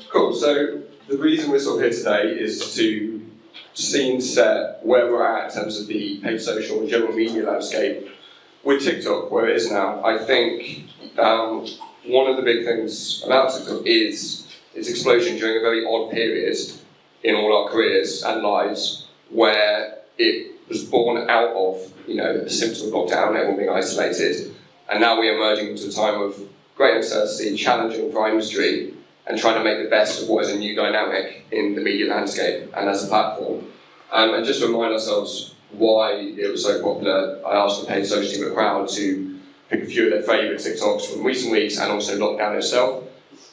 Cool. So the reason we're sort of here today is to scene set where we're at in terms of the paid social and general media landscape with TikTok, where it is now. I think one of the big things about TikTok is its explosion during a very odd period in all our careers and lives, where it was born out of, the symptoms of lockdown, everyone being isolated, and now we're emerging into a time of great uncertainty, challenging for our industry, and trying to make the best of what is a new dynamic in the media landscape and as a platform. And just to remind ourselves why it was so popular, I asked the paid social team at Crowd to pick a few of their favourite TikToks from recent weeks and also lockdown itself.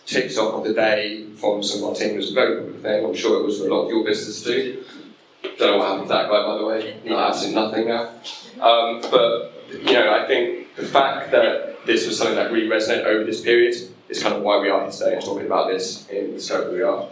TikTok of the day from some of our team was a very popular thing. I'm sure it was for a lot of your business too. Don't know what happened to that guy, by the way. Absolutely nothing now. But I think the fact that this was something that really resonated over this period is kind of why we are here today and talking about this in the scope that we are.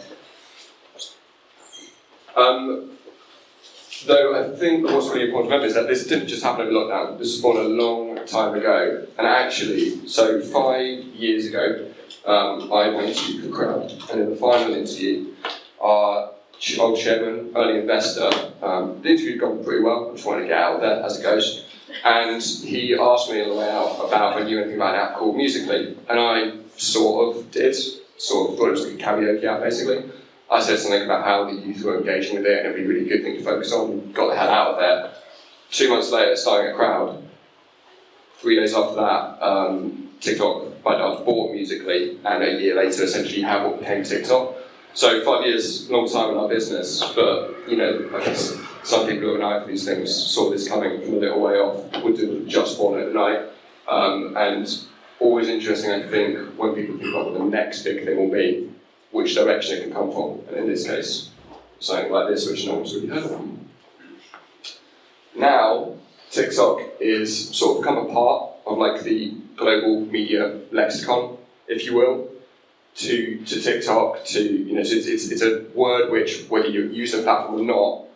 Though I think what's really important to remember is that this didn't just happen over lockdown. This was born a long time ago. And actually, so 5 years ago, I had an interview for Crowd, and in the final interview, our old chairman, early investor, the interview had gone pretty well. I just wanted to get out there as it goes. And he asked me on the way out about if I knew anything about an app called Musical.ly. And I sort of thought it was like a karaoke app basically. I said something about how the youth were engaging with it and it'd be a really good thing to focus on, got the hell out of there. 2 months later, starting a Crowd. 3 days after that, TikTok bought Musical.ly, and a year later essentially had what became TikTok. So 5 years, long time in our business, but I guess some people who have an eye for these things saw this coming from a little way off, would do just born overnight. And always interesting, I think, when people think about what the next big thing will be, which direction it can come from, and in this case, something like this, which no one's really heard of. Now, TikTok is sort of become a part of like the global media lexicon, if you will, to TikTok, it's a word which, whether you use the platform or not,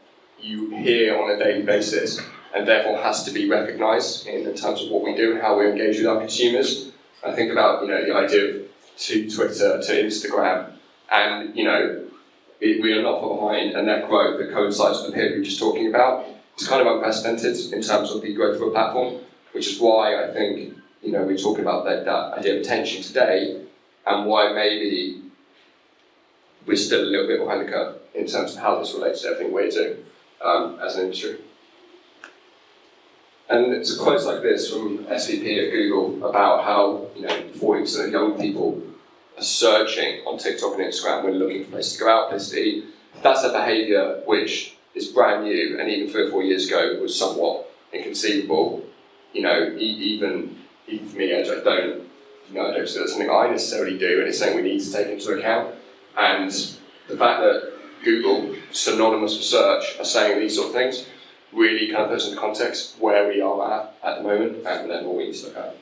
you hear on a daily basis, and therefore has to be recognised in terms of what we do and how we engage with our consumers. I think about the idea of to Twitter, to Instagram, and we are not far behind, and that growth that coincides with the period we were just talking about is kind of unprecedented in terms of the growth of a platform, which is why I think we're talking about that idea of attention today, and why maybe we're still a little bit behind the curve in terms of how this relates to everything we're doing as an industry. And it's quotes like this from SVP at Google about how 40% of young people are searching on TikTok and Instagram when looking for places to go out, places to eat. That's a behaviour which is brand new, and even 3 or 4 years ago was somewhat inconceivable. Even for me, I don't see that's something I necessarily do, and it's something we need to take into account. And the fact that Google, synonymous with search, are saying these sort of things really kind of puts into context where we are at the moment, and then what we need to look at.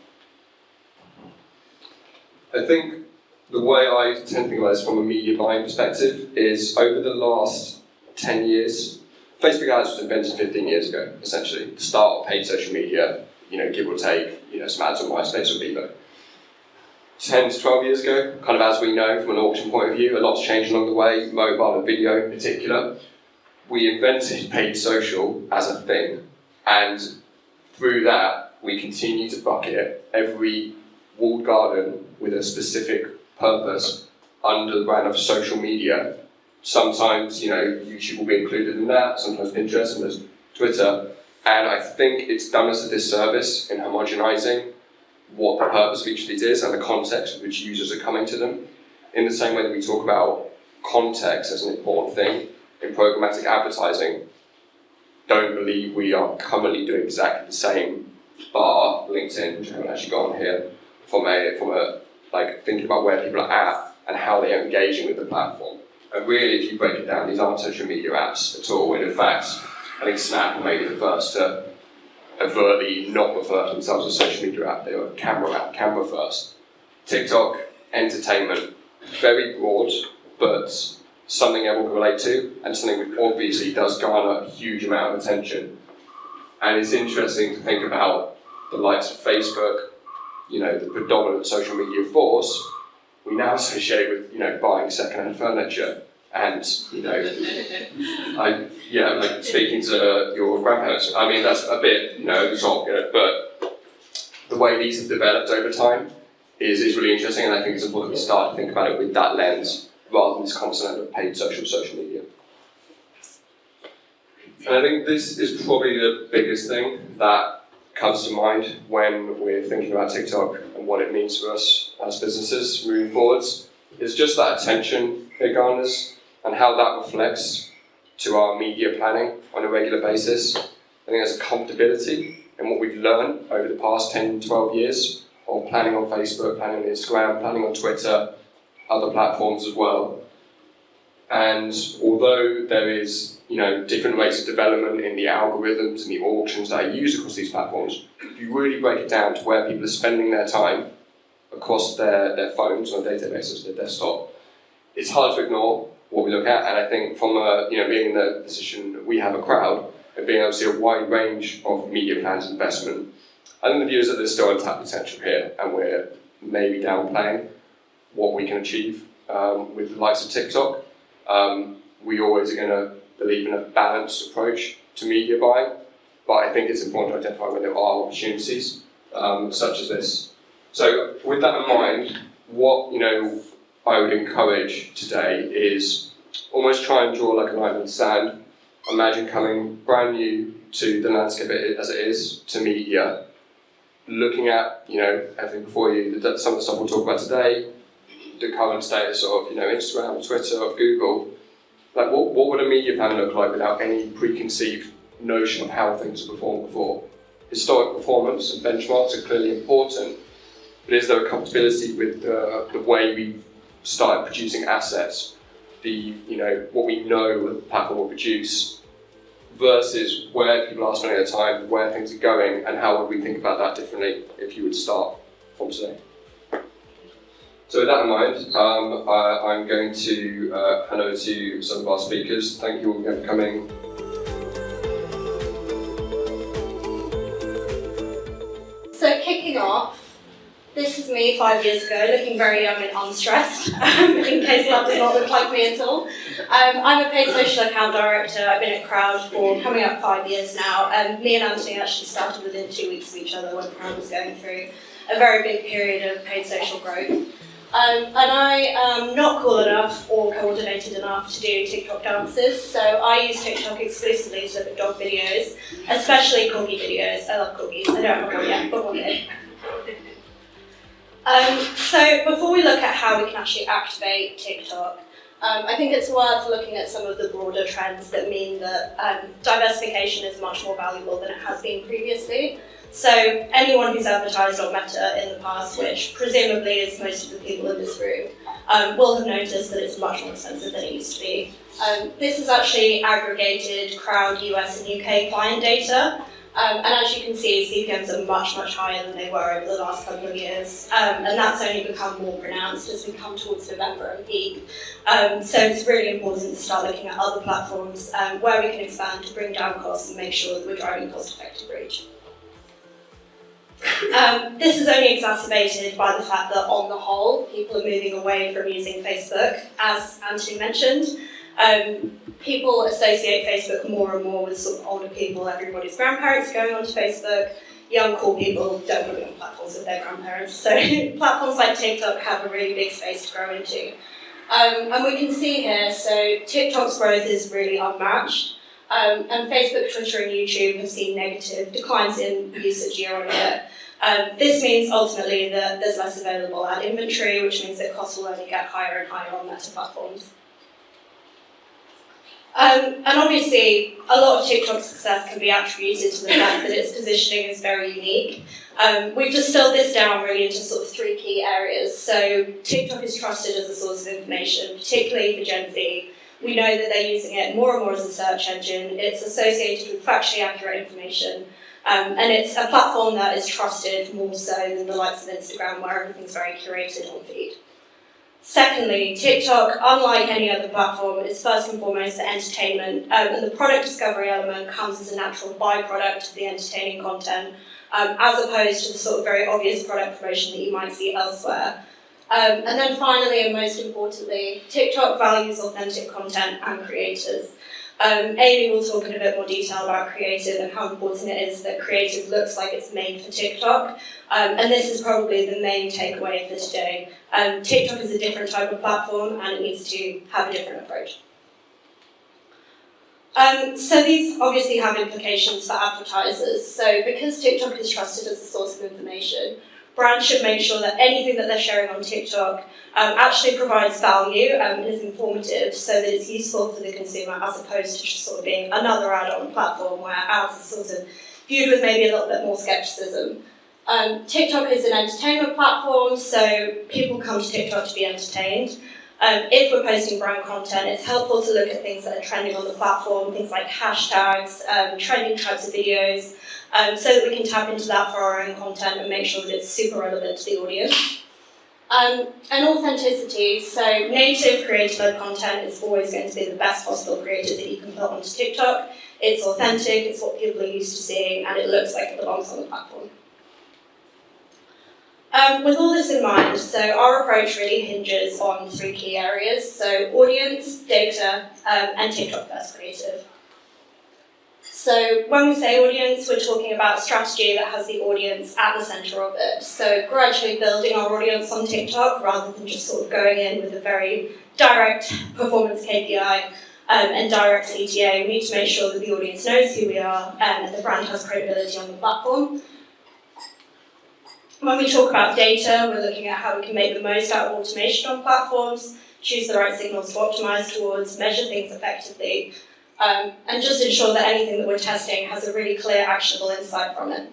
I think the way I tend to think about this from a media buying perspective is over the last 10 years, Facebook ads was invented 15 years ago, essentially. The start of paid social media, give or take, some ads on MySpace or Bebo. 10 to 12 years ago, kind of as we know from an auction point of view, a lot's changed along the way, mobile and video in particular. We invented paid social as a thing, and through that, we continue to bucket every walled garden with a specific purpose under the brand of social media. Sometimes, YouTube will be included in that, sometimes Pinterest, sometimes Twitter, and I think it's done us a disservice in homogenizing what the purpose of each of these is and the context in which users are coming to them. In the same way that we talk about context as an important thing in programmatic advertising, don't believe we are currently doing exactly the same, bar LinkedIn, which I haven't actually got on here, from a thinking about where people are at and how they are engaging with the platform. And really, if you break it down, these aren't social media apps at all. And in fact, I think Snap may be the first to overtly not refer to themselves as a social media app. They were a camera app, camera first. TikTok, entertainment, very broad, but something everyone can relate to, and something which obviously does garner a huge amount of attention. And it's interesting to think about the likes of Facebook, the predominant social media force, we now associate with, buying second-hand furniture. And, like speaking to your grandparents, I mean, that's a bit, but the way these have developed over time is really interesting, and I think it's important we start to think about it with that lens rather than this constant of paid social media. And I think this is probably the biggest thing that comes to mind when we're thinking about TikTok and what it means for us as businesses moving forwards. It's just that attention it garners and how that reflects to our media planning on a regular basis. I think there's a comfortability in what we've learned over the past 10, 12 years of planning on Facebook, planning on Instagram, planning on Twitter, other platforms as well. And although there is, different rates of development in the algorithms and the auctions that are used across these platforms, if you really break it down to where people are spending their time across their phones on a day-to-day basis, their desktop, it's hard to ignore what we look at. And I think from being in the position that we have a crowd and being able to see a wide range of media plans and investment, I think the view is that there's still untapped potential here, and we're maybe downplaying what we can achieve with the likes of TikTok. We always are going to believe in a balanced approach to media buying, but I think it's important to identify when there are opportunities such as this. So with that in mind, what I would encourage today is almost try and draw like a line in the sand. Imagine coming brand new to the landscape as it is, to media, looking at everything before you, some of the stuff we'll talk about today, the current status of Instagram, Twitter, of Google. Like what would a media plan look like without any preconceived notion of how things have performed before? Historic performance and benchmarks are clearly important, but is there a comfortability with the way we started producing assets, what we know the platform will produce, versus where people are spending their time, where things are going, and how would we think about that differently if you would start from today? So with that in mind, I'm going to hand over to some of our speakers. Thank you all again for coming. So kicking off, this is me 5 years ago, looking very young and unstressed, in case that does not look like me at all. I'm a paid social account director. I've been at Crowd for coming up 5 years now. Me and Anthony actually started within 2 weeks of each other when Crowd was going through a very big period of paid social growth. And I am not cool enough or coordinated enough to do TikTok dances, so I use TikTok exclusively to look at dog videos, especially corgi videos. I love corgis. I don't have one yet, but one day. So before we look at how we can actually activate TikTok, I think it's worth looking at some of the broader trends that mean that diversification is much more valuable than it has been previously. So anyone who's advertised on Meta in the past, which presumably is most of the people in this room, will have noticed that it's much more expensive than it used to be. This is actually aggregated Crowd US and UK client data. And as you can see, CPMs are much, much higher than they were over the last couple of years. And that's only become more pronounced as we come towards November and peak. So it's really important to start looking at other platforms where we can expand to bring down costs and make sure that we're driving cost-effective reach. This is only exacerbated by the fact that, on the whole, people are moving away from using Facebook, as Anthony mentioned. People associate Facebook more and more with sort of older people. Everybody's grandparents are going onto Facebook. Young, cool people don't want to be on platforms with their grandparents. So platforms like TikTok have a really big space to grow into. And we can see here, so TikTok's growth is really unmatched. And Facebook, Twitter, and YouTube have seen negative declines in usage year on year. This means ultimately that there's less available ad inventory, which means that costs will only get higher and higher on Meta platforms. And obviously, a lot of TikTok's success can be attributed to the fact that its positioning is very unique. We've distilled this down really into sort of 3 key areas. So TikTok is trusted as a source of information, particularly for Gen Z. We know that they're using it more and more as a search engine. It's associated with factually accurate information. And it's a platform that is trusted more so than the likes of Instagram, where everything's very curated on feed. Secondly, TikTok, unlike any other platform, is first and foremost entertainment, and the product discovery element comes as a natural byproduct of the entertaining content, as opposed to the sort of very obvious product promotion that you might see elsewhere. And then finally, and most importantly, TikTok values authentic content and creators. Amy will talk in a bit more detail about creative and how important it is that creative looks like it's made for TikTok. And this is probably the main takeaway for today. TikTok is a different type of platform and it needs to have a different approach. So these obviously have implications for advertisers. So because TikTok is trusted as a source of information, brands should make sure that anything that they're sharing on TikTok actually provides value and is informative so that it's useful for the consumer as opposed to just sort of being another ad on a platform where ads are sort of viewed with maybe a little bit more skepticism. TikTok is an entertainment platform, so people come to TikTok to be entertained. If we're posting brand content, it's helpful to look at things that are trending on the platform, things like hashtags, trending types of videos, so that we can tap into that for our own content and make sure that it's super relevant to the audience. And authenticity, so native creator-led content is always going to be the best possible creative that you can put onto TikTok. It's authentic, it's what people are used to seeing, and it looks like it belongs on the platform. With all this in mind, so our approach really hinges on 3 key areas, so audience, data, and TikTok first creative. So when we say audience, we're talking about a strategy that has the audience at the centre of it. So gradually building our audience on TikTok rather than just sort of going in with a very direct performance KPI and direct CTA. We need to make sure that the audience knows who we are and the brand has credibility on the platform. When we talk about data, we're looking at how we can make the most out of automation on platforms, choose the right signals to optimise towards, measure things effectively, and just ensure that anything that we're testing has a really clear, actionable insight from it.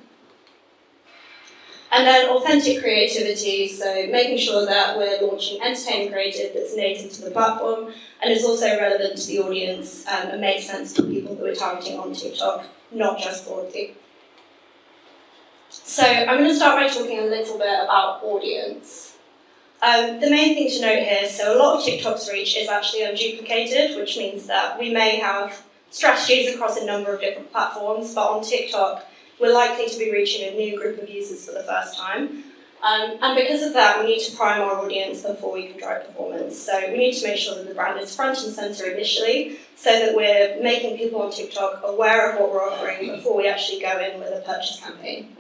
And then authentic creativity, so making sure that we're launching entertaining creative that's native to the platform and is also relevant to the audience and makes sense to people that we're targeting on TikTok, not just broadly. So I'm going to start by talking a little bit about audience. The main thing to note here, so a lot of TikTok's reach is actually unduplicated, which means that we may have strategies across a number of different platforms, but on TikTok, we're likely to be reaching a new group of users for the first time. And because of that, we need to prime our audience before we can drive performance. So we need to make sure that the brand is front and center initially, so that we're making people on TikTok aware of what we're offering before we actually go in with a purchase campaign.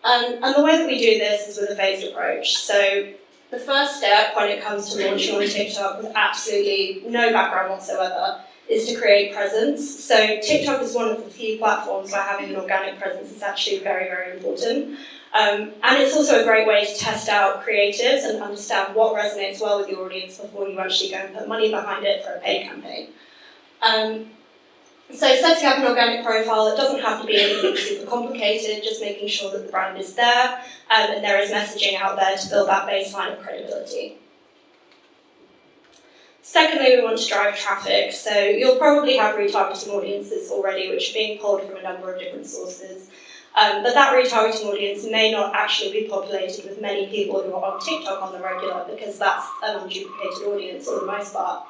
And the way that we do this is with a phased approach. So the first step when it comes to launching on TikTok with absolutely no background whatsoever is to create presence. So TikTok is one of the few platforms where having an organic presence is actually very, very important. And it's also a great way to test out creatives and understand what resonates well with your audience before you actually go and put money behind it for a paid campaign. So setting up an organic profile, it doesn't have to be anything super complicated, just making sure that the brand is there and there is messaging out there to build that baseline of credibility. Secondly, we want to drive traffic. So you'll probably have retargeting audiences already, which are being pulled from a number of different sources. But that retargeting audience may not actually be populated with many people who are on TikTok on the regular, because that's an unduplicated audience for the most part.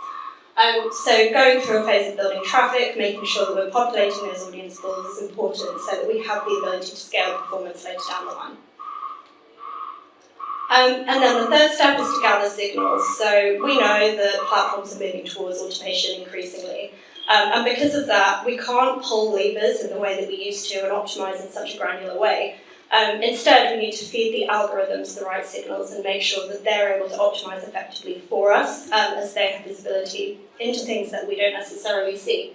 So going through a phase of building traffic, making sure that we're populating those audience pools is important so that we have the ability to scale performance later down the line. And then the third step is to gather signals. So we know that platforms are moving towards automation increasingly. And because of that, we can't pull levers in the way that we used to and optimize in such a granular way. Instead, we need to feed the algorithms the right signals and make sure that they're able to optimize effectively for us as they have visibility into things that we don't necessarily see.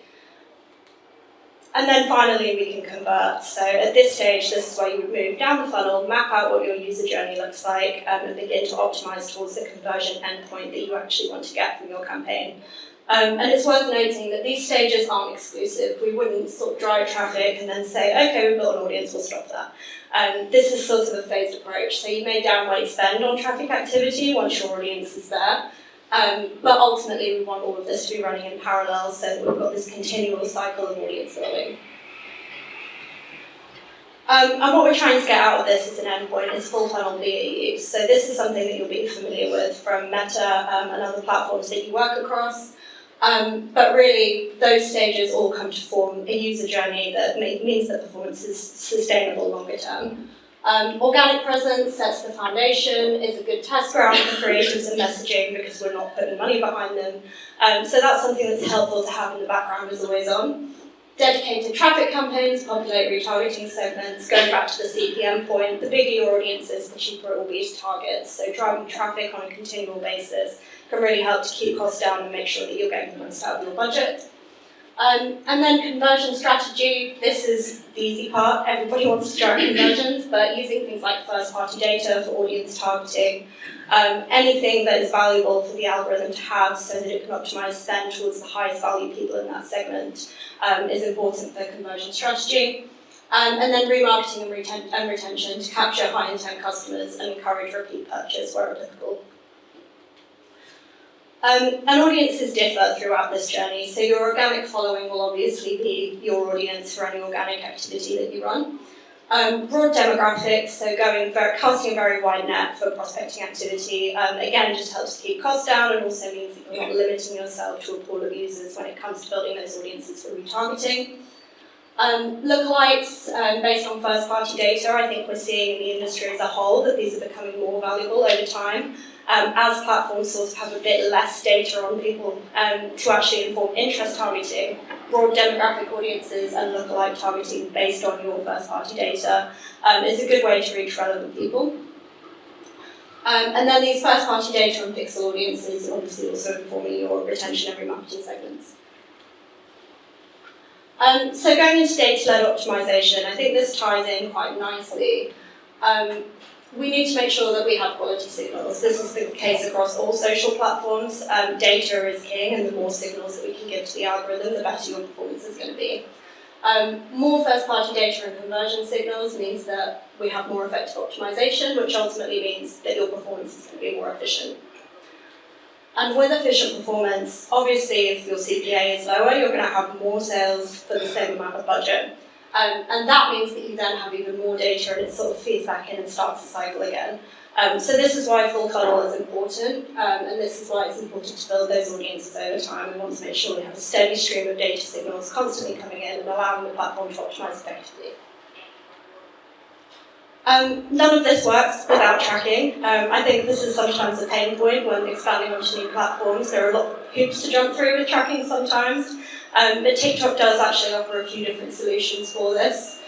And then finally, we can convert. So at this stage, this is where you would move down the funnel, map out what your user journey looks like, and begin to optimize towards the conversion endpoint that you actually want to get from your campaign. And it's worth noting that these stages aren't exclusive. We wouldn't sort of drive traffic and then say, okay, we've built an audience, we'll stop that. This is sort of a phased approach. So you may downweight spend on traffic activity once your audience is there. But ultimately, we want all of this to be running in parallel so that we've got this continual cycle of audience building. And what we're trying to get out of this as an endpoint is full funnel BAU. So this is something that you'll be familiar with from Meta and other platforms that you work across. But really, those stages all come to form a user journey that means that performance is sustainable longer term. Organic presence sets the foundation, is a good test ground for creatives and messaging because we're not putting money behind them. So that's something that's helpful to have in the background as always on. Dedicated traffic campaigns populate retargeting segments. Going back to the CPM point, the bigger your audience is, the cheaper it will be to target. So driving traffic on a continual basis can really help to keep costs down and make sure that you're getting the most out of your budget. And then conversion strategy, this is the easy part. Everybody wants to drive conversions, but using things like first-party data for audience targeting, anything that is valuable for the algorithm to have so that it can optimize spend towards the highest value people in that segment is important for conversion strategy. And then remarketing and retention to capture high-intent customers and encourage repeat purchase where applicable. And audiences differ throughout this journey, so your organic following will obviously be your audience for any organic activity that you run. Broad demographics, so casting a very wide net for prospecting activity, again just helps to keep costs down and also means that you're not limiting yourself to a pool of users when it comes to building those audiences for retargeting. Lookalikes, based on first-party data, I think we're seeing in the industry as a whole that these are becoming more valuable over time. As platforms sort of have a bit less data on people to actually inform interest targeting, broad demographic audiences and lookalike targeting based on your first-party data is a good way to reach relevant people. And then these first-party data and pixel audiences obviously also informing your retention and remarketing segments. So going into data-led optimization, I think this ties in quite nicely. We need to make sure that we have quality signals. This is the case across all social platforms. Data is king, and the more signals that we can give to the algorithm, the better your performance is going to be. More first-party data and conversion signals means that we have more effective optimization, which ultimately means that your performance is going to be more efficient. And with efficient performance, obviously if your CPA is lower, you're going to have more sales for the same amount of budget. And that means that you then have even more data and it sort of feeds back in and starts the cycle again. So this is why full funnel is important, and this is why it's important to build those audiences over time. We want to make sure we have a steady stream of data signals constantly coming in and allowing the platform to optimize effectively. None of this works without tracking. I think this is sometimes a pain point when expanding onto new platforms. There are a lot of hoops to jump through with tracking sometimes, but TikTok does actually offer a few different solutions for this.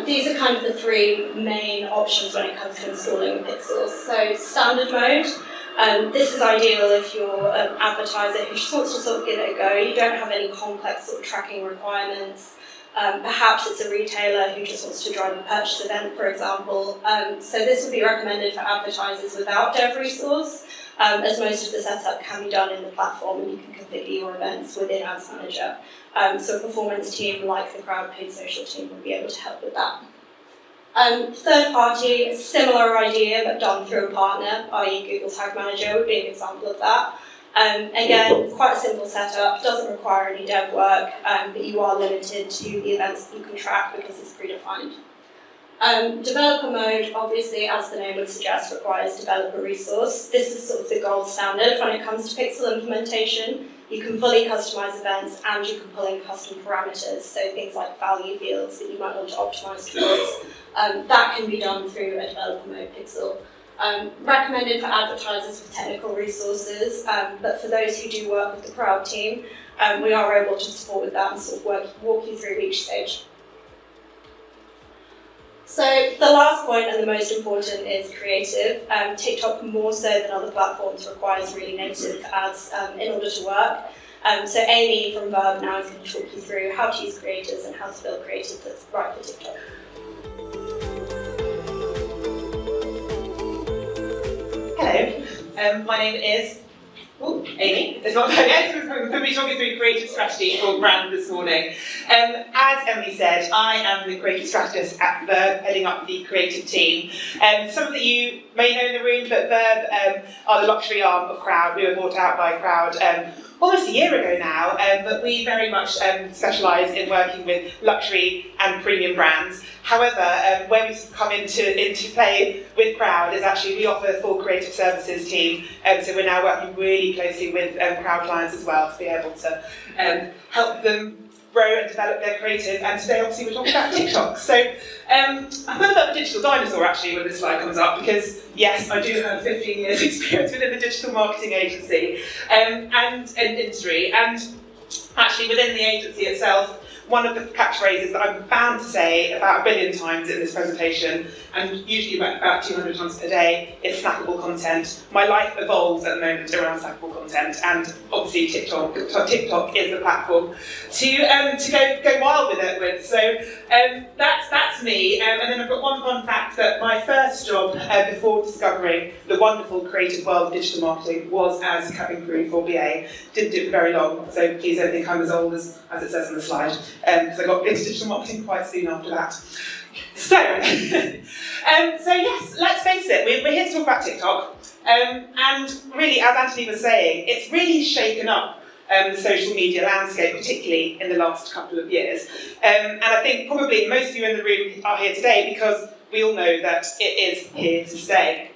These are kind of the three main options when it comes to installing pixels. So standard mode, this is ideal if you're an advertiser who just wants to sort of give it a go. You don't have any complex sort of tracking requirements. Perhaps it's a retailer who just wants to drive a purchase event, for example. So this would be recommended for advertisers without dev resource, as most of the setup can be done in the platform and you can configure your events within Ads Manager. So a performance team like the Crowd paid social team would be able to help with that. Third party, similar idea but done through a partner, i.e. Google Tag Manager would be an example of that. Again, quite a simple setup, doesn't require any dev work, but you are limited to the events that you can track because it's predefined. Developer mode, obviously, as the name would suggest, requires developer resource. This is sort of the gold standard when it comes to pixel implementation. You can fully customize events and you can pull in custom parameters, so things like value fields that you might want to optimize towards. That can be done through a developer mode pixel. Recommended for advertisers with technical resources, but for those who do work with the Crowd team, we are able to support with that and sort of walk you through each stage. So the last point and the most important is creative. TikTok, more so than other platforms, requires really native ads in order to work. So Amy from Verb now is going to talk you through how to use creators and how to build creative that's right for TikTok. Hello, my name is Amy. It's not done yet. We're going to be talking through creative strategy for brand this morning. As Emily said, I am the creative strategist at Verb, heading up the creative team. Some of you may know in the room, but Verb are the luxury arm of Crowd. We were bought out by Crowd almost a year ago now, but we very much specialise in working with luxury and premium brands. However, where we've come into play with Crowd is actually we offer a full creative services team, so we're now working really closely with Crowd clients as well to be able to help them grow and develop their creative, and today obviously we're talking about TikTok. So I'm a bit of a digital dinosaur actually when this slide comes up, because yes, I do have 15 years experience within the digital marketing agency and industry, and actually within the agency itself, one of the catchphrases that I'm bound to say about 1 billion times in this presentation, and usually about 200 times per day, is snackable content. My life evolves at the moment around snackable content, and obviously TikTok is the platform to go wild with it with. So that's me. And then I've got one fun fact that my first job before discovering the wonderful creative world of digital marketing was as cabin crew for BA. Didn't do it very long, so please don't think I'm as old as it says on the slide, because I got into digital marketing quite soon after that. So, so yes, let's face it, we're here to talk about TikTok, and really, as Anthony was saying, it's really shaken up the social media landscape, particularly in the last couple of years. And I think probably most of you in the room are here today because we all know that it is here to stay.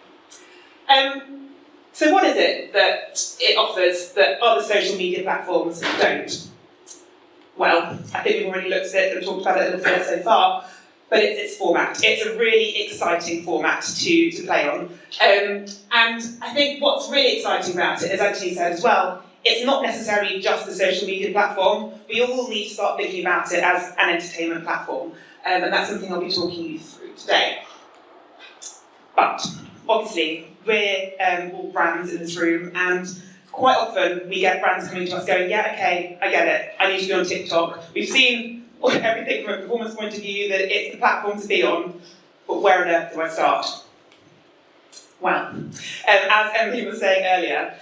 So what is it that it offers that other social media platforms don't? Well, I think we've already looked at it and talked about it a little bit so far, but it's its format. It's a really exciting format to play on. And I think what's really exciting about it, as Anthony said as well, it's not necessarily just a social media platform. We all need to start thinking about it as an entertainment platform. And that's something I'll be talking you through today. But obviously, we're all brands in this room, and quite often we get brands coming to us going, yeah, okay, I get it, I need to be on TikTok. We've seen everything from a performance point of view that it's the platform to be on, but where on earth do I start? Well, as Emily was saying earlier,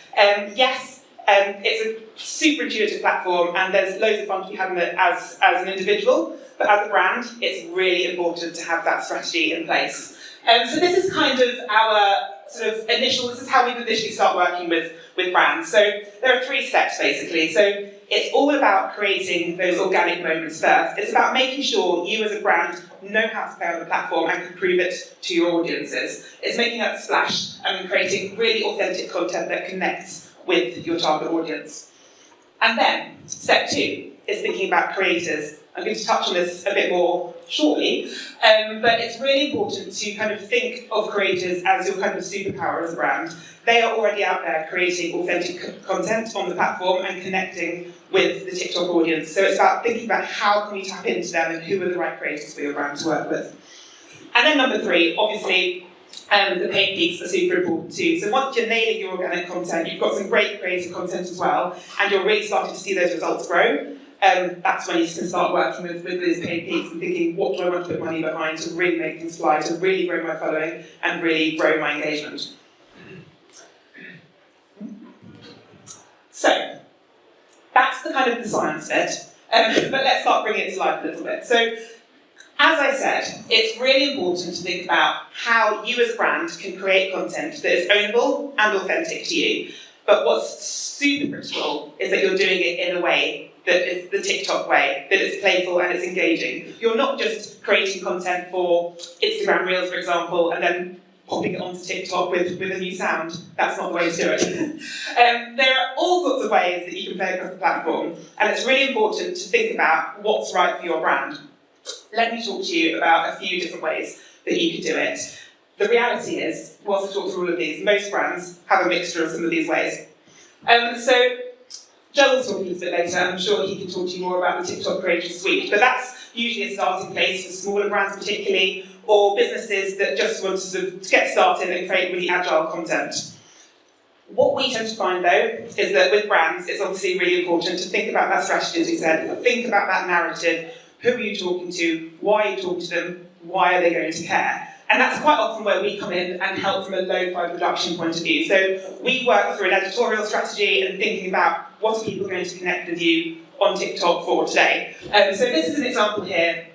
yes, it's a super intuitive platform and there's loads of fun to be had in it as an individual, but as a brand, it's really important to have that strategy in place. So this is kind of our sort of this is how we initially start working with brands. So there are 3 steps basically. So it's all about creating those organic moments first. It's about making sure you as a brand know how to play on the platform and can prove it to your audiences. It's making that splash and creating really authentic content that connects with your target audience. And then, step 2 is thinking about creators. I'm going to touch on this a bit more shortly, but it's really important to kind of think of creators as your kind of superpower as a brand. They are already out there creating authentic content on the platform and connecting with the TikTok audience. So it's about thinking about how can we tap into them and who are the right creators for your brand to work with. And then number 3, obviously, the paid peaks are super important too. So once you're nailing your organic content, you've got some great creative content as well, and you're really starting to see those results grow. That's when you can start working with those paid peaks and thinking, what do I want to put money behind to really make things fly, to really grow my following and really grow my engagement. So, that's the kind of the science bit, but let's start bringing it to life a little bit. So, as I said, it's really important to think about how you as a brand can create content that is ownable and authentic to you. But what's super critical is that you're doing it in a way that is the TikTok way, that it's playful and it's engaging. You're not just creating content for Instagram Reels, for example, and then popping it onto TikTok with a new sound. That's not the way to do it. There are all sorts of ways that you can play across the platform, and it's really important to think about what's right for your brand. Let me talk to you about a few different ways that you could do it. The reality is, whilst I talk through all of these, most brands have a mixture of some of these ways. So Joel will talk a little bit later, and I'm sure he can talk to you more about the TikTok Creator Suite, but that's usually a starting place for smaller brands particularly, or businesses that just want to sort of get started and create really agile content. What we tend to find though, is that with brands, it's obviously really important to think about that strategy, as we said, think about that narrative. Who are you talking to? Why are you talking to them? Why are they going to care? And that's quite often where we come in and help from a lo-fi production point of view. So we work through an editorial strategy and thinking about what are people going to connect with you on TikTok for today. So this is an example here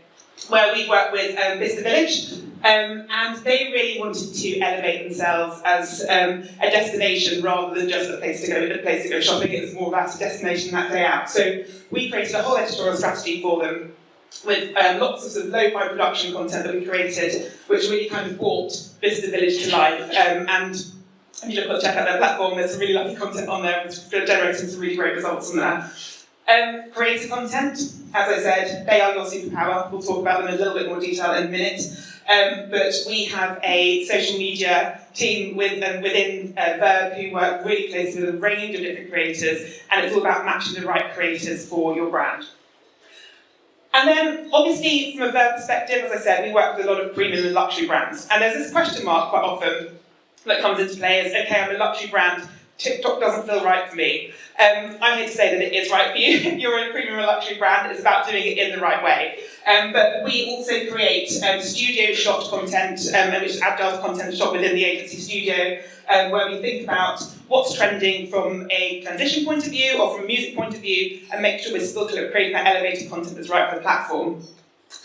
where we work with Vista Village, and they really wanted to elevate themselves as a destination rather than just a place to go shopping. It was more about a destination that day out. So we created a whole editorial strategy for them with lots of sort of lo-fi production content that we created, which really kind of brought Vista Village to life. And if you check out their platform, there's some really lovely content on there, which generating some really great results on there. Creator content, as I said, they are your superpower. We'll talk about them in a little bit more detail in a minute. But we have a social media team within Verb who work really closely with a range of different creators, and it's all about matching the right creators for your brand. And then, obviously, from a Verb perspective, as I said, we work with a lot of premium and luxury brands. And there's this question mark quite often that comes into play is, okay, I'm a luxury brand, TikTok doesn't feel right for me. I'm here to say that it is right for you. If you're a premium or luxury brand, it's about doing it in the right way. But we also create studio shot content, which is agile content shot within the agency studio, where we think about what's trending from a transition point of view or from a music point of view, and make sure we're still creating that elevated content that's right for the platform.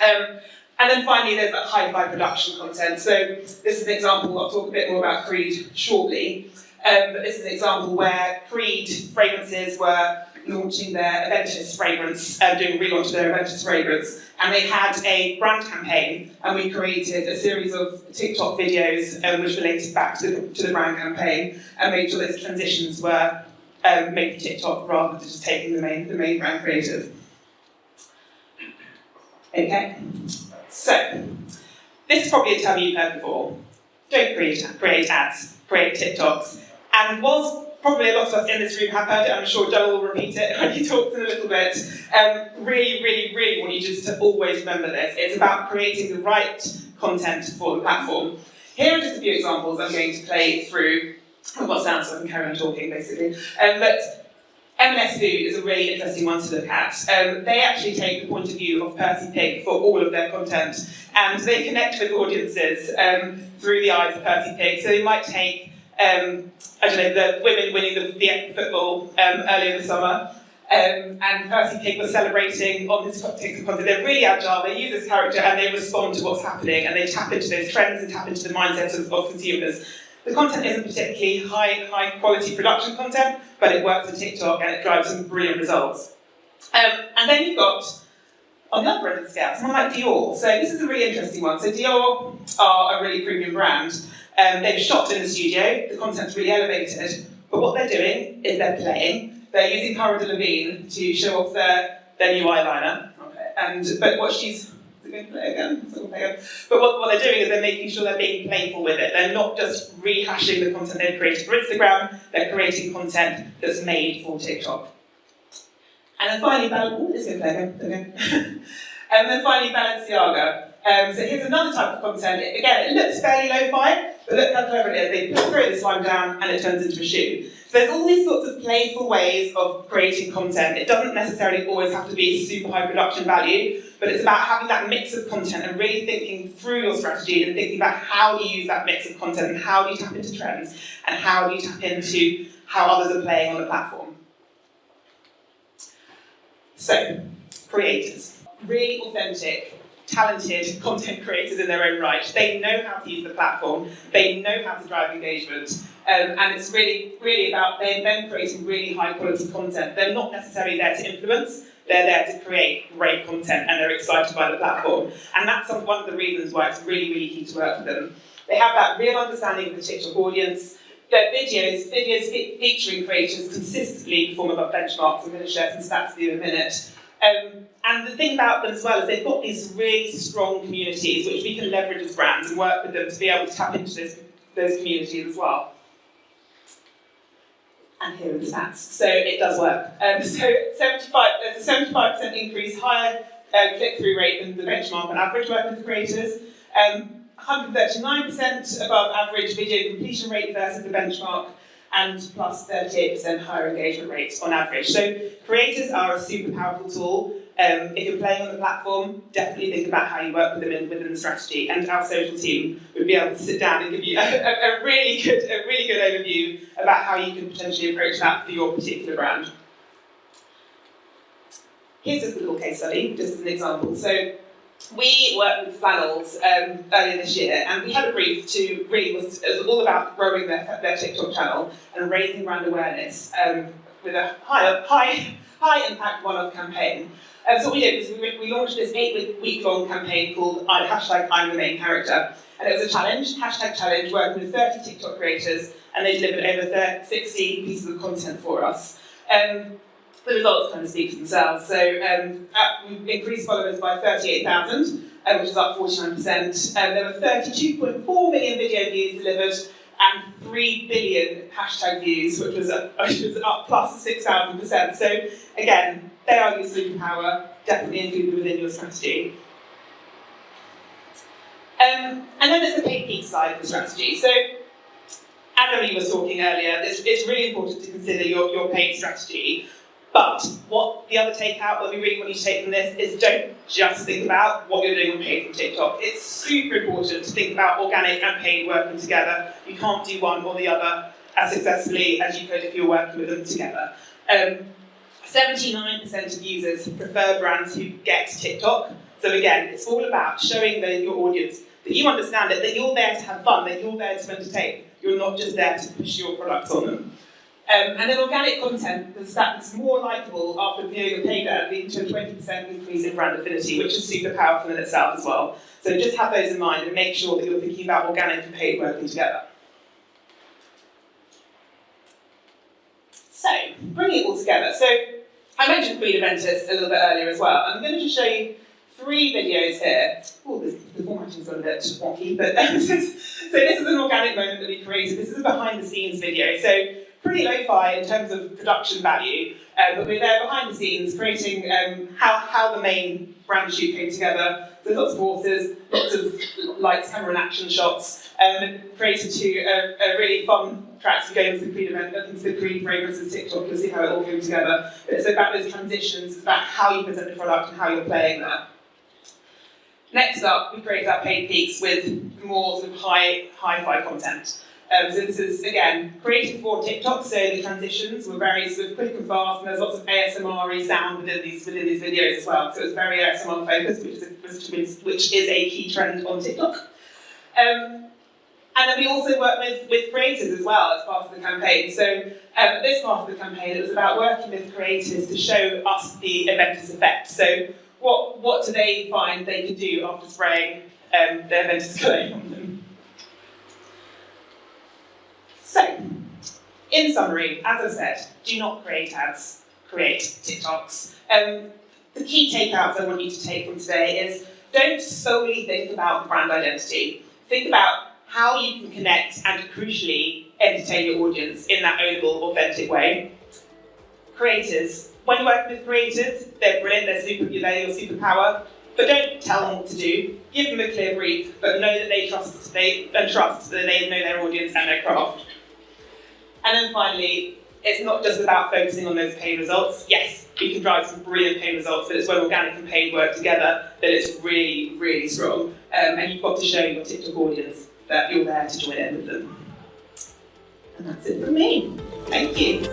And then finally, there's that hi-fi production content. So this is an example, I'll talk a bit more about Creed shortly. But this is an example where Creed fragrances were launching their Aventus fragrance, doing a relaunch of their Aventus fragrance, and they had a brand campaign, and we created a series of TikTok videos which related back to the brand campaign, and made sure those transitions were made for TikTok rather than just taking the main brand creators. Okay, so this is probably a term you've heard before. Don't create ads, create TikToks. And whilst probably a lot of us in this room have heard it, I'm sure Joel will repeat it when he talks in a little bit, really want you just to always remember this. It's about creating the right content for the platform. Here are just a few examples I'm going to play through. I've got sound so I can carry on talking, basically. But M&S Food is a really interesting one to look at. They actually take the point of view of Percy Pig for all of their content, and they connect with audiences through the eyes of Percy Pig. So they might take, I don't know, the women winning the football earlier in the summer, and Percy Pig was celebrating on his TikTok content. They're really agile, they use this character and they respond to what's happening, and they tap into those trends and tap into the mindsets of consumers. The content isn't particularly high quality production content, but it works on TikTok and it drives some brilliant results. And then you've got, on the other end of the scale, someone like Dior. So this is a really interesting one. So Dior are a really premium brand. They've shot in the studio, the content's really elevated, but what they're doing is they're playing. They're using Cara Delevingne to show off their new eyeliner. Okay. But what she's... But what they're doing is they're making sure they're being playful with it. They're not just rehashing the content they've created for Instagram, they're creating content that's made for TikTok. And then finally, Balenciaga. So here's another type of content. Again, it looks fairly lo-fi, but look how clever it is. They throw this line down and it turns into a shoe. So there's all these sorts of playful ways of creating content. It doesn't necessarily always have to be super high production value, but it's about having that mix of content and really thinking through your strategy and thinking about how do you use that mix of content and how do you tap into trends and how do you tap into how others are playing on the platform. So, creators. Really authentic, talented content creators in their own right. They know how to use the platform, they know how to drive engagement, and it's really about them creating really high quality content. They're not necessarily there to influence, they're there to create great content and they're excited by the platform. And that's one of the reasons why it's really key to work with them. They have that real understanding of the TikTok audience. Their videos featuring creators consistently perform above benchmarks. I'm going to share some stats with you in a minute. And the thing about them as well is they've got these really strong communities which we can leverage as brands and work with them to be able to tap into those communities as well. And here are the stats. So it does work. There's a 75% increase higher click-through rate than the benchmark on average working with creators. 139% above average video completion rate versus the benchmark, and plus 38% higher engagement rates on average. So creators are a super powerful tool. If you're playing on the platform, definitely think about how you work with them within the strategy, and our social team would be able to sit down and give you a really good overview about how you can potentially approach that for your particular brand. Here's just a little case study, just as an example. So we worked with Flannels earlier this year, and we had a brief to really was all about growing their TikTok channel and raising brand awareness with a high impact one-off campaign. So what we did was we launched this 8-week-long campaign called hashtag I'm the main character, and it was a challenge, #challenge, working with 30 TikTok creators, and they delivered over 60 pieces of content for us. the results kind of speak for themselves. So we've increased followers by 38,000, which is up 49%. There were 32.4 million video views delivered and 3 billion hashtag views, which was up plus 6,000%. So again, they are your superpower, definitely included within your strategy. And then there's the paid peak side of the strategy. So as Emily was talking earlier, it's really important to consider your paid strategy. But what the other takeout that we really want you to take from this is don't just think about what you're doing on paid from TikTok. It's super important to think about organic and paid working together. You can't do one or the other as successfully as you could if you're working with them together. 79% of users prefer brands who get TikTok. So again, it's all about showing your audience that you understand it, that you're there to have fun, that you're there to entertain. You're not just there to push your products on them. And then organic content that's more likeable after viewing a paid ad, leading to a 20% increase in brand affinity, which is super powerful in itself as well. So just have those in mind and make sure that you're thinking about organic and paid working together. So, bringing it all together. So, I mentioned Queen Aventus a little bit earlier as well. I'm going to just show you 3 videos here. Oh, the formatting's got a bit wonky, but this is an organic moment that we created. This is a behind the scenes video. So, pretty lo-fi in terms of production value, but we're there behind the scenes creating how the main brand shoot came together. So lots of horses, lots of lights, camera and action shots, created to a really fun track to go into the Queen event, into the Queen fragrances TikTok. You'll see how it all came together. But it's about those transitions, it's about how you present the product and how you're playing there. Next up, we created our paid peaks with more sort of hi-fi content. So this is, again, created for TikTok, so the transitions were very sort of quick and fast, and there's lots of ASMR-y sound within these videos as well. So it was very ASMR focused, which is a key trend on TikTok. And then we also work with creators as well as part of the campaign. So this part of the campaign, it was about working with creators to show us the Aventus effect. So what do they find they can do after spraying their Aventus cologne on them? So, in summary, as I said, do not create ads, create TikToks. The key takeouts I want you to take from today is don't solely think about brand identity. Think about how you can connect and, crucially, entertain your audience in that ownable, authentic way. Creators. When you're working with creators, they're brilliant, they're your superpower, but don't tell them what to do. Give them a clear brief, but know that they trust that they know their audience and their craft. And then finally, it's not just about focusing on those paid results. Yes, we can drive some brilliant paid results, but it's when organic and paid work together that it's really, really strong. And you've got to show your TikTok audience that you're there to join in with them. And that's it from me. Thank you.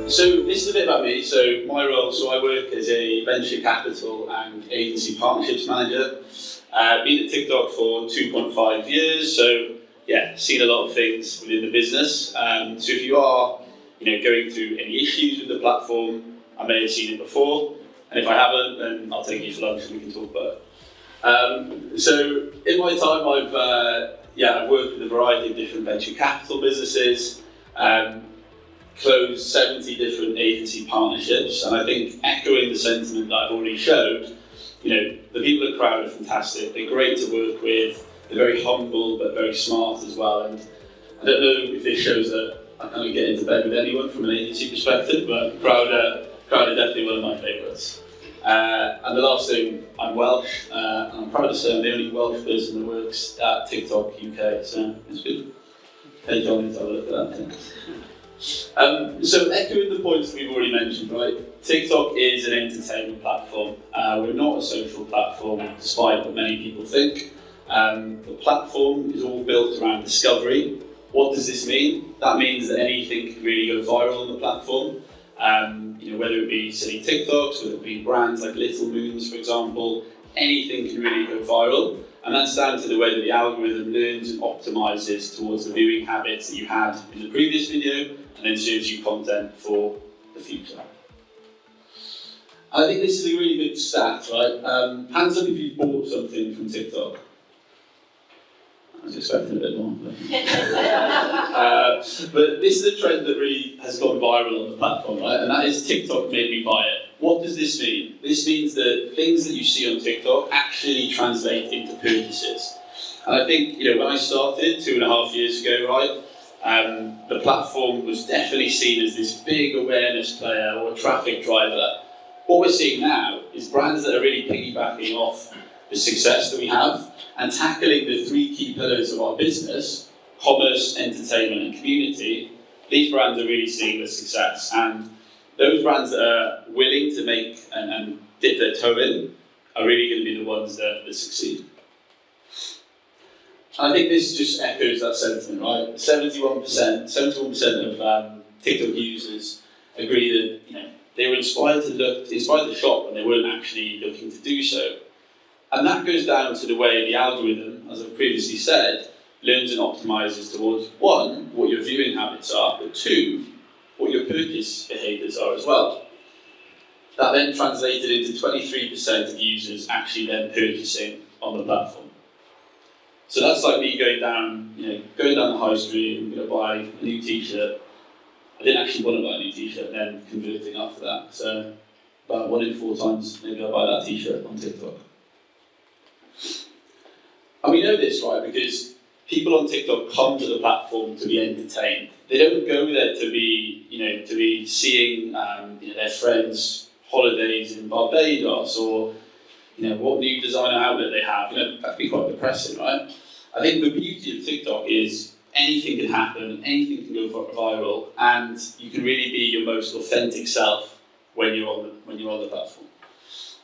So this is a bit about me. So my role, I work as a venture capital and agency partnerships manager. Been at TikTok for 2.5 years, so yeah, seen a lot of things within the business. So if you are, going through any issues with the platform, I may have seen it before, and if I haven't, then I'll take you for lunch and we can talk about it. So in my time, I've worked with a variety of different venture capital businesses, closed 70 different agency partnerships, and I think echoing the sentiment that I've already showed, the people at Crowd are fantastic. They're great to work with. They're very humble, but very smart as well. And I don't know if this shows that I kind of get into bed with anyone from an agency perspective, but Crowd are definitely one of my favourites. And the last thing, I'm Welsh, and I'm proud to say I'm the only Welsh person that works at TikTok UK, so it's good. Hey John, let's have a look at that. So echoing the points we've already mentioned, right? TikTok is an entertainment platform. We're not a social platform, despite what many people think. The platform is all built around discovery. What does this mean? That means that anything can really go viral on the platform. Whether it be silly TikToks, whether it be brands like Little Moons, for example, anything can really go viral. And that's down to the way that the algorithm learns and optimizes towards the viewing habits that you had in the previous video, and then serves you content for the future. I think this is a really good stat, right? Hands up if you've bought something from TikTok. I was expecting a bit more. But this is a trend that really has gone viral on the platform, right? And that is TikTok made me buy it. What does this mean? This means that things that you see on TikTok actually translate into purchases. And I think, when I started 2.5 years ago, right, the platform was definitely seen as this big awareness player or traffic driver. What we're seeing now is brands that are really piggybacking off the success that we have and tackling the 3 key pillars of our business: commerce, entertainment, and community. These brands are really seeing the success, and those brands that are willing to make and dip their toe in are really going to be the ones that succeed. And I think this just echoes that sentiment, right? 71% of TikTok users agree that they were inspired to shop when they weren't actually looking to do so. And that goes down to the way the algorithm, as I've previously said, learns and optimizes towards 1, what your viewing habits are, but 2, what your purchase behaviours are as well. That then translated into 23% of users actually then purchasing on the platform. So that's like me going down the high street and going to buy a new t-shirt. I didn't actually want to buy a new t-shirt, and then converting after that. So about 1 in 4 times maybe I buy that t-shirt on TikTok. And we know this, right, because people on TikTok come to the platform to be entertained. They don't go there to be seeing their friends' holidays in Barbados or what new designer outlet they have. That'd be quite depressing, right? I think the beauty of TikTok is anything can happen, anything can go viral, and you can really be your most authentic self when you're on the platform.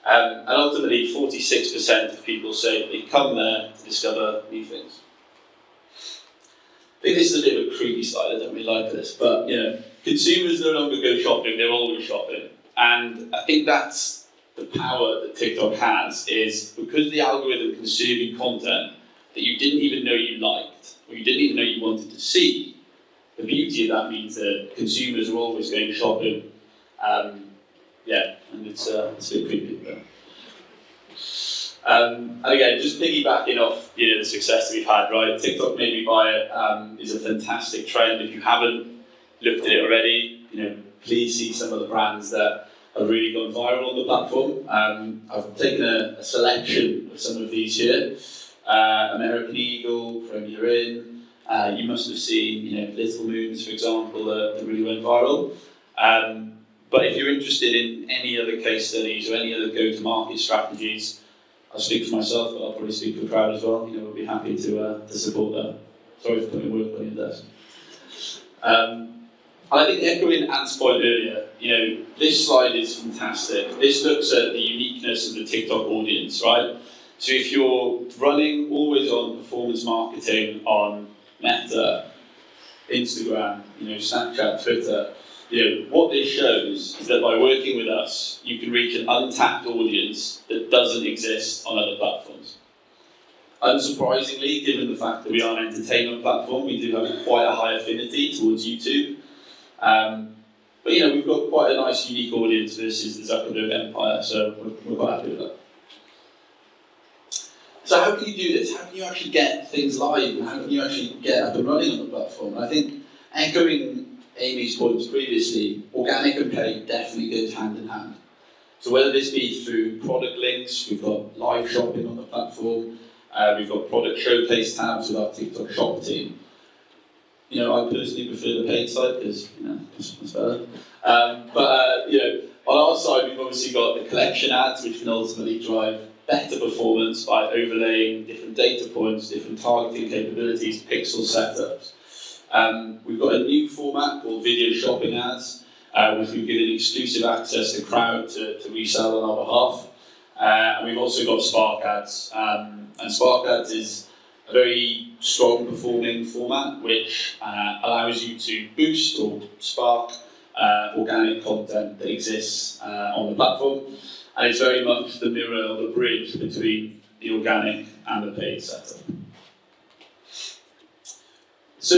And ultimately, 46% of people say that they come there to discover new things. I think this is a bit of a creepy slide, I don't really like this, but consumers no longer go shopping, they're always shopping. And I think that's the power that TikTok has, is because the algorithm can serve you content that you didn't even know you liked, or you didn't even know you wanted to see. The beauty of that means that consumers are always going shopping. And it's a bit creepy. And again, just piggybacking off the success that we've had, right? TikTok made me buy it is a fantastic trend. If you haven't looked at it already, please see some of the brands that have really gone viral on the platform. I've taken a selection of some of these here. American Eagle, Premier Inn. You must have seen, Little Moons, for example, that really went viral. But if you're interested in any other case studies or any other go-to-market strategies, I'll speak for myself, but I'll probably speak for the crowd as well. We'll be happy to support that. Sorry for putting work on your desk. And I think echoing Ant's point earlier, this slide is fantastic. This looks at the uniqueness of the TikTok audience, right? So if you're running always on performance marketing on Meta, Instagram, Snapchat, Twitter, what this shows is that by working with us, you can reach an untapped audience that doesn't exist on other platforms. Unsurprisingly, given the fact that we are an entertainment platform, we do have quite a high affinity towards YouTube. But we've got quite a nice, unique audience versus the Zuckerberg empire, so we're quite happy with that. So how can you do this? How can you actually get things live? And how can you actually get up and running on the platform? I think, echoing Amy's points previously, organic and paid definitely goes hand in hand. So whether this be through product links, we've got live shopping on the platform, we've got product showcase tabs with our TikTok shop team. I personally prefer the paid side because it's better. On our side, we've obviously got the collection ads, which can ultimately drive better performance by overlaying different data points, different targeting capabilities, pixel setups. We've got a new format called video shopping ads, which we've given exclusive access to crowd to resell on our behalf. And we've also got Spark ads. And Spark ads is a very strong performing format which allows you to boost or spark organic content that exists on the platform. And it's very much the mirror or the bridge between the organic and the paid setup. So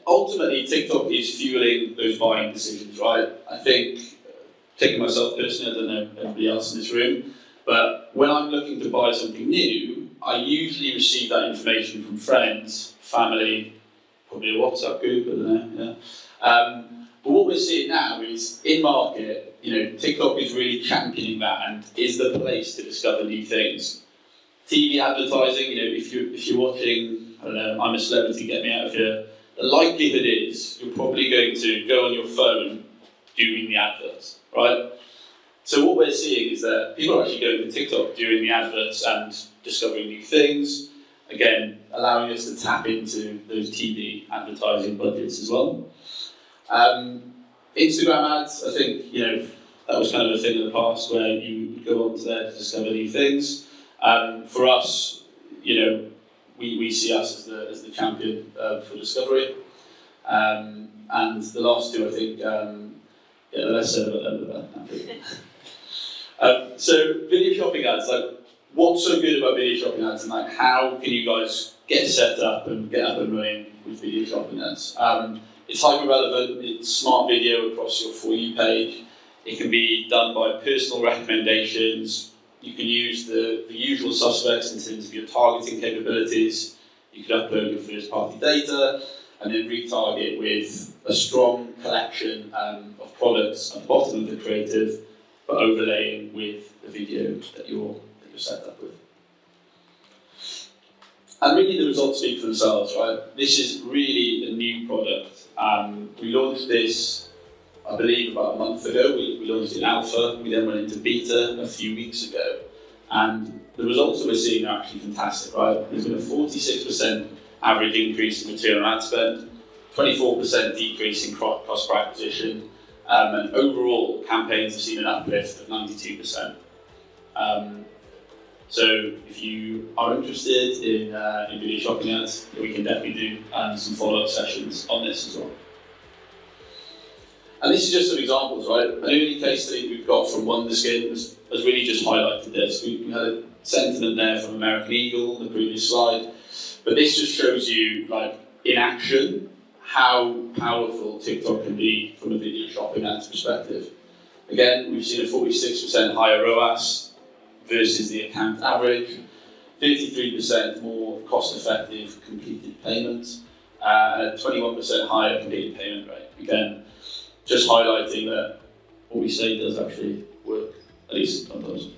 ultimately TikTok is fueling those buying decisions, right? I think, taking myself personally, I don't know everybody else in this room, but when I'm looking to buy something new, I usually receive that information from friends, family, probably a WhatsApp group, I don't know, yeah. But what we're seeing now is, in market, TikTok is really championing that and is the place to discover new things. TV advertising, if you're watching, I don't know, I'm a Celebrity, Get Me Out of Here, the likelihood is you're probably going to go on your phone during the adverts, right? So what we're seeing is that people are actually going to TikTok during the adverts and discovering new things, again, allowing us to tap into those TV advertising budgets as well. Instagram ads, I think, that was kind of a thing in the past where you would go onto there to discover new things. For us, we see us as the champion for discovery. And the last two, I think, the less said about them, the better. So video shopping ads, what's so good about video shopping ads, and how can you guys get set up and get up and running with video shopping ads? It's hyper relevant, it's smart video across your For You page. It can be done by personal recommendations. You can use the usual suspects in terms of your targeting capabilities. You can upload your first party data and then retarget with a strong collection of products at the bottom of the creative, but overlaying with the video that you're set up with. And really the results speak for themselves, right? This is really a new product. We launched this, I believe, about a month ago. We launched in alpha, we then went into beta a few weeks ago. And the results that we're seeing are actually fantastic, right? There's been a 46% average increase in return on ad spend, 24% decrease in cost per acquisition, and overall campaigns have seen an uplift of 92%. So if you are interested in video shopping ads, we can definitely do some follow-up sessions on this as well. And this is just some examples, right? An early case study we've got from Wonderskin has really just highlighted this. We had a sentiment there from American Eagle on the previous slide, but this just shows you, in action, how powerful TikTok can be from a video shopping ads perspective. Again, we've seen a 46% higher ROAS versus the account average, 53% more cost-effective completed payments, and a 21% higher completed payment rate. Again, just highlighting that what we say does actually work, at least sometimes.